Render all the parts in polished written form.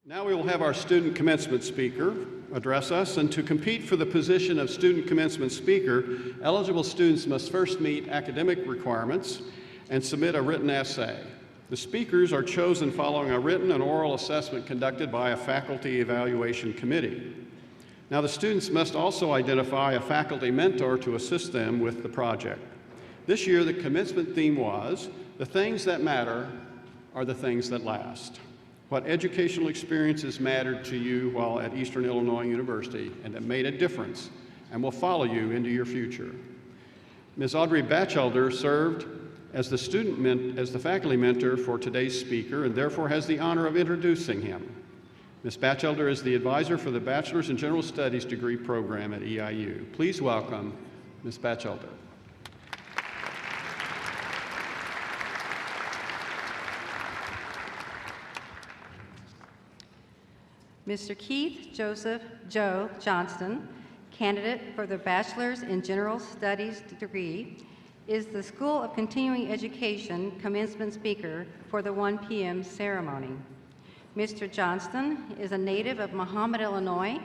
Now we will have our student commencement speaker address us, and to compete for the position of student commencement speaker, eligible students must first meet academic requirements and submit a written essay. The speakers are chosen following a written and oral assessment conducted by a faculty evaluation committee. Now the students must also identify a faculty mentor to assist them with the project. This year the commencement theme was, "The things that matter are the things that last." What educational experiences mattered to you while at Eastern Illinois University and that made a difference and will follow you into your future. Ms. Audrey Batchelder served as the faculty mentor for today's speaker and therefore has the honor of introducing him. Ms. Batchelder is the advisor for the Bachelor's in General Studies degree program at EIU. Please welcome Ms. Batchelder. Mr. Keith Joseph Joe Johnston, candidate for the Bachelor's in General Studies degree, is the School of Continuing Education commencement speaker for the 1 p.m. ceremony. Mr. Johnston is a native of Mahomet, Illinois.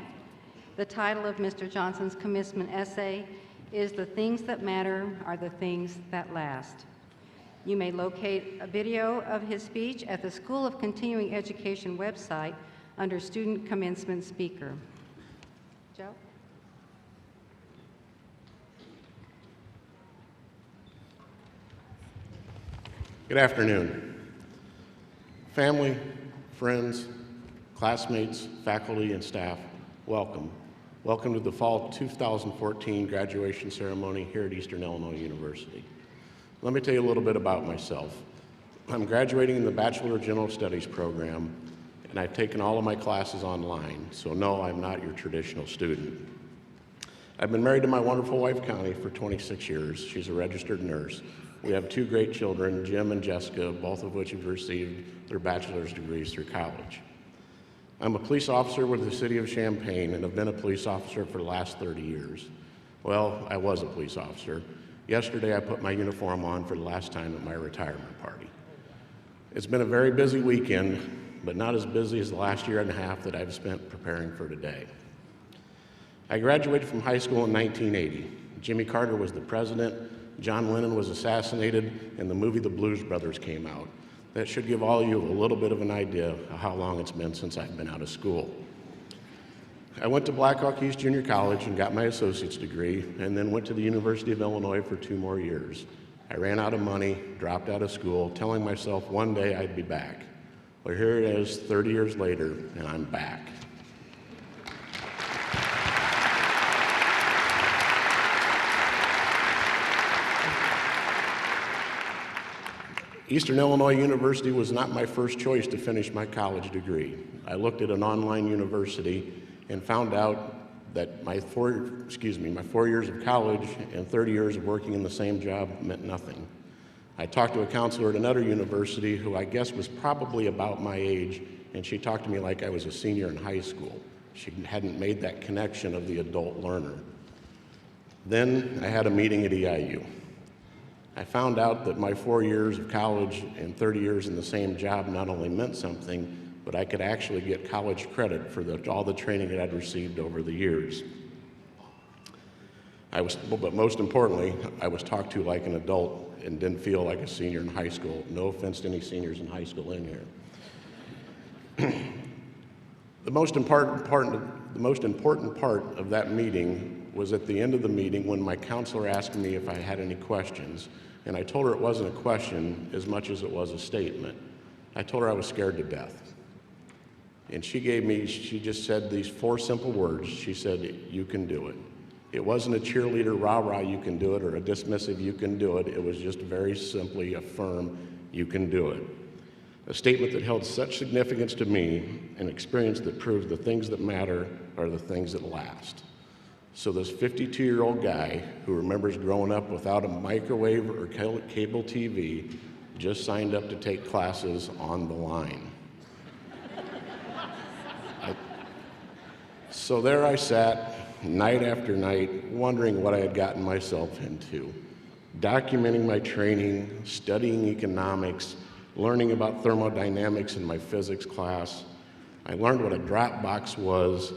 The title of Mr. Johnston's commencement essay is "The Things That Matter Are the Things That Last." You may locate a video of his speech at the School of Continuing Education website under Student Commencement Speaker. Joe? Good afternoon. Family, friends, classmates, faculty, and staff, welcome. Welcome to the Fall 2014 graduation ceremony here at Eastern Illinois University. Let me tell you a little bit about myself. I'm graduating in the Bachelor of General Studies program, and I've taken all of my classes online, so no, I'm not your traditional student. I've been married to my wonderful wife, Connie, for 26 years. She's a registered nurse. We have 2 great children, Jim and Jessica, both of which have received their bachelor's degrees through college. I'm a police officer with the city of Champaign and have been a police officer for the last 30 years. Well, I was a police officer. Yesterday, I put my uniform on for the last time at my retirement party. It's been a very busy weekend, but not as busy as the last year and a half that I've spent preparing for today. I graduated from high school in 1980. Jimmy Carter was the president, John Lennon was assassinated, and the movie The Blues Brothers came out. That should give all of you a little bit of an idea of how long it's been since I've been out of school. I went to Blackhawk East Junior College and got my associate's degree, and then went to the University of Illinois for 2 more years. I ran out of money, dropped out of school, telling myself one day I'd be back. Well, here it is 30 years later, and I'm back. Eastern Illinois University was not my first choice to finish my college degree. I looked at an online university and found out that my 4 years of college and 30 years of working in the same job meant nothing. I talked to a counselor at another university who I guess was probably about my age, and she talked to me like I was a senior in high school. She hadn't made that connection of the adult learner. Then I had a meeting at EIU. I found out that my 4 years of college and 30 years in the same job not only meant something, but I could actually get college credit for all the training that I'd received over the years. But most importantly, I was talked to like an adult and didn't feel like a senior in high school. No offense to any seniors in high school in here. The most important part of that meeting was at the end of the meeting when my counselor asked me if I had any questions, and I told her it wasn't a question as much as it was a statement. I told her I was scared to death. And she just said these 4 simple words. She said, "You can do it." It wasn't a cheerleader, rah-rah, you can do it, or a dismissive, you can do it. It was just very simply a firm, you can do it. A statement that held such significance to me, an experience that proved the things that matter are the things that last. So this 52-year-old guy who remembers growing up without a microwave or cable TV just signed up to take classes on the line. So there I sat, night after night, wondering what I had gotten myself into, documenting my training, studying economics, learning about thermodynamics in my physics class. I learned what a drop box was,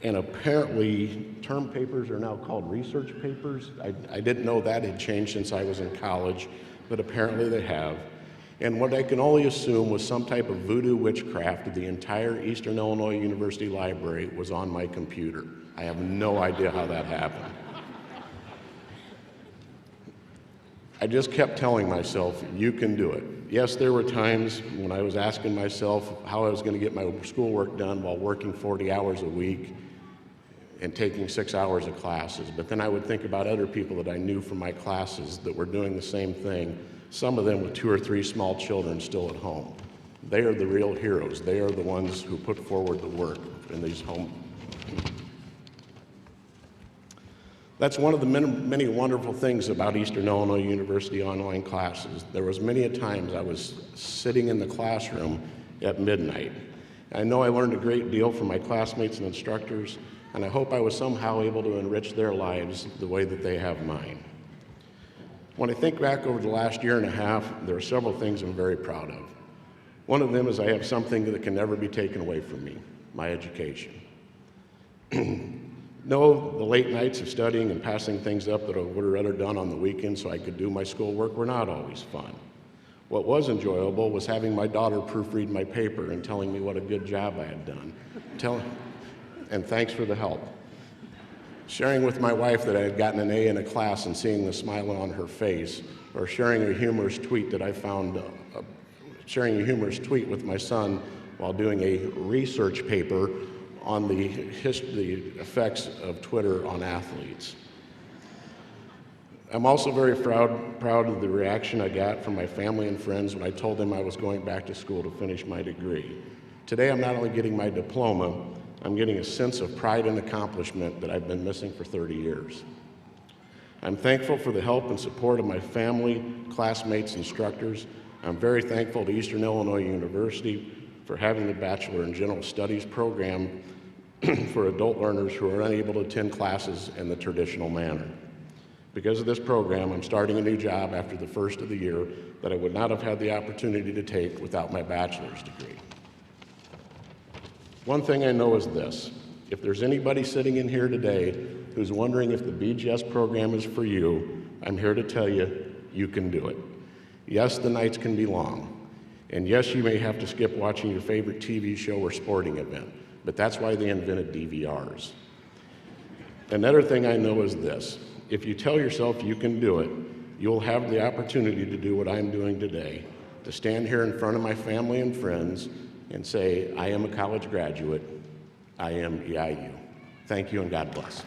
and apparently term papers are now called research papers. I didn't know that had changed since I was in college, but apparently they have. And what I can only assume was some type of voodoo witchcraft. The entire Eastern Illinois University Library was on my computer. I have no idea how that happened. I just kept telling myself, you can do it. Yes, there were times when I was asking myself how I was going to get my schoolwork done while working 40 hours a week and taking 6 hours of classes. But then I would think about other people that I knew from my classes that were doing the same thing, some of them with 2 or 3 small children still at home. They are the real heroes. They are the ones who put forward the work in these homes. That's one of the many wonderful things about Eastern Illinois University online classes. There was many a times I was sitting in the classroom at midnight. I know I learned a great deal from my classmates and instructors, and I hope I was somehow able to enrich their lives the way that they have mine. When I think back over the last year and a half, there are several things I'm very proud of. One of them is I have something that can never be taken away from me, my education. No, the late nights of studying and passing things up that I would have rather done on the weekend so I could do my schoolwork were not always fun. What was enjoyable was having my daughter proofread my paper and telling me what a good job I had done. And thanks for the help. Sharing with my wife that I had gotten an A in a class and seeing the smile on her face, or sharing a humorous tweet that I found, sharing a humorous tweet with my son while doing a research paper on the effects of Twitter on athletes. I'm also very proud of the reaction I got from my family and friends when I told them I was going back to school to finish my degree. Today, I'm not only getting my diploma, I'm getting a sense of pride and accomplishment that I've been missing for 30 years. I'm thankful for the help and support of my family, classmates, instructors. I'm very thankful to Eastern Illinois University for having the Bachelor in General Studies program for adult learners who are unable to attend classes in the traditional manner. Because of this program, I'm starting a new job after the first of the year that I would not have had the opportunity to take without my bachelor's degree. One thing I know is this: if there's anybody sitting in here today who's wondering if the BGS program is for you, I'm here to tell you, you can do it. Yes, the nights can be long. And yes, you may have to skip watching your favorite TV show or sporting event, but that's why they invented DVRs. Another thing I know is this: if you tell yourself you can do it, you'll have the opportunity to do what I'm doing today, to stand here in front of my family and friends and say, I am a college graduate, I am EIU. Thank you and God bless.